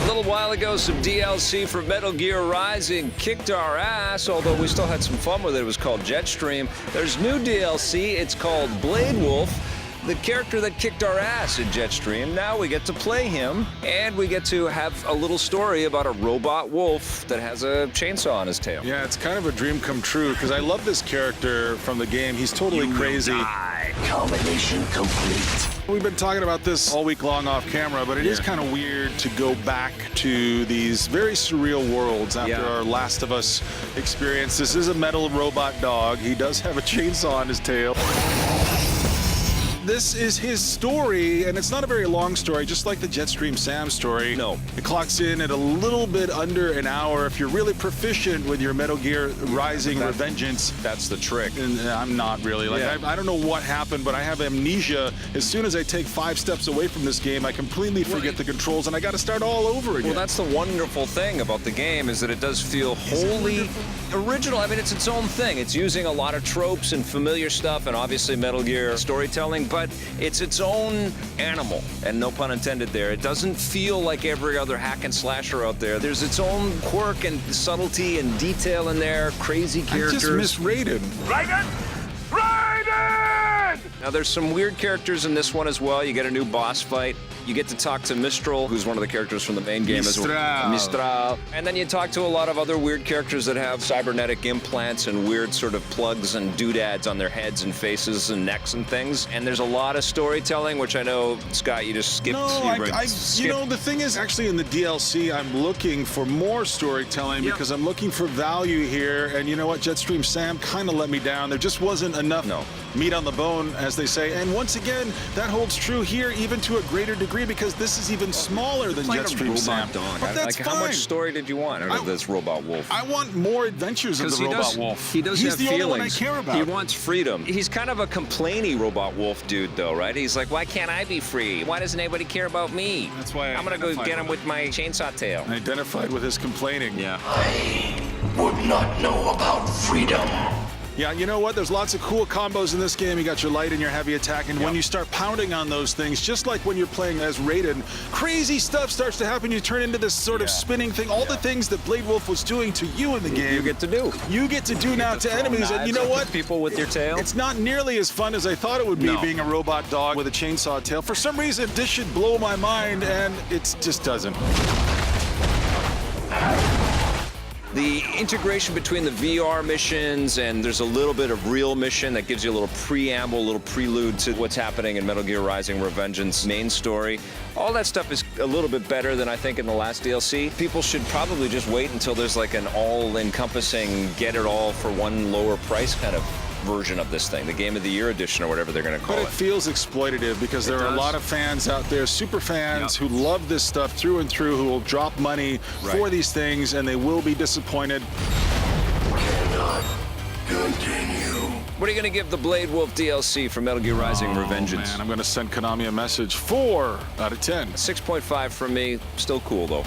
little while ago, some DLC for Metal Gear Rising kicked our ass, although we still had some fun with it. It was called Jetstream. There's new DLC. It's called Blade Wolf, the character that kicked our ass in Jetstream. Now we get to play him, and we get to have a little story about a robot wolf that has a chainsaw on his tail. Yeah, it's kind of a dream come true, because I love this character from the game. He's totally crazy. Combination complete. We've been talking about this all week long off camera, but it is kind of weird to go back to these very surreal worlds after our Last of Us experience. This is a metal robot dog. He does have a chainsaw on his tail. This is his story, and it's not a very long story, just like the Jetstream Sam story. No. It clocks in at a little bit under an hour. If you're really proficient with your Metal Gear Rising Revengeance. That's the trick. And I'm not really. Like, I don't know what happened, but I have amnesia. As soon as I take 5 steps away from this game, I completely forget the controls, and I got to start all over again. Well, that's the wonderful thing about the game, is that it does feel wholly original. I mean, it's its own thing. It's using a lot of tropes and familiar stuff, and obviously Metal Gear storytelling, but it's its own animal, and no pun intended there. It doesn't feel like every other hack and slasher out there. There's its own quirk and subtlety and detail in there, crazy characters. I just misrated. Raiden! Raiden! Now, there's some weird characters in this one as well. You get a new boss fight. You get to talk to Mistral, who's one of the characters from the main game as well. Mistral. And then you talk to a lot of other weird characters that have cybernetic implants and weird sort of plugs and doodads on their heads and faces and necks and things. And there's a lot of storytelling, which I know, Scott, you just skipped. No, you know, the thing is, actually in the DLC, I'm looking for more storytelling because I'm looking for value here. And you know what? Jetstream Sam kind of let me down. There just wasn't enough meat on the bone, as they say. And once again, that holds true here, even to a greater degree, because this is even smaller than Jetstream Sam. Dog. But that's like, fine. How much story did you want out of this robot wolf? I want more adventures of the robot wolf. He does He's have the feelings. only one I care about. He wants freedom. He's kind of a complainy robot wolf dude, though, right? He's like, why can't I be free? Why doesn't anybody care about me? That's why I'm gonna go get him with my chainsaw tail. I identified with his complaining. Yeah. I would not know about freedom. Yeah, you know what? There's lots of cool combos in this game. You got your light and your heavy attack, and when you start pounding on those things, just like when you're playing as Raiden, crazy stuff starts to happen. You turn into this sort of spinning thing. All the things that Blade Wolf was doing to you in the game, You get to do. you get to do now to enemies. And you know what? People with your tail. It's not nearly as fun as I thought it would be being a robot dog with a chainsaw tail. For some reason, this should blow my mind, and it just doesn't. The integration between the VR missions and there's a little bit of real mission that gives you a little preamble, a little prelude to what's happening in Metal Gear Rising Revengeance main story. All that stuff is a little bit better than I think in the last DLC. People should probably just wait until there's like an all-encompassing, get it all for one lower price kind of version of this thing, the Game of the Year edition or whatever they're going to call it. But it feels exploitative because there are a lot of fans out there, super fans, who love this stuff through and through, who will drop money for these things, and they will be disappointed. Cannot continue. What are you going to give the Blade Wolf DLC for Metal Gear Rising Revengeance? Man, I'm going to send Konami a message. 4 out of 10. 6.5 from me. Still cool, though.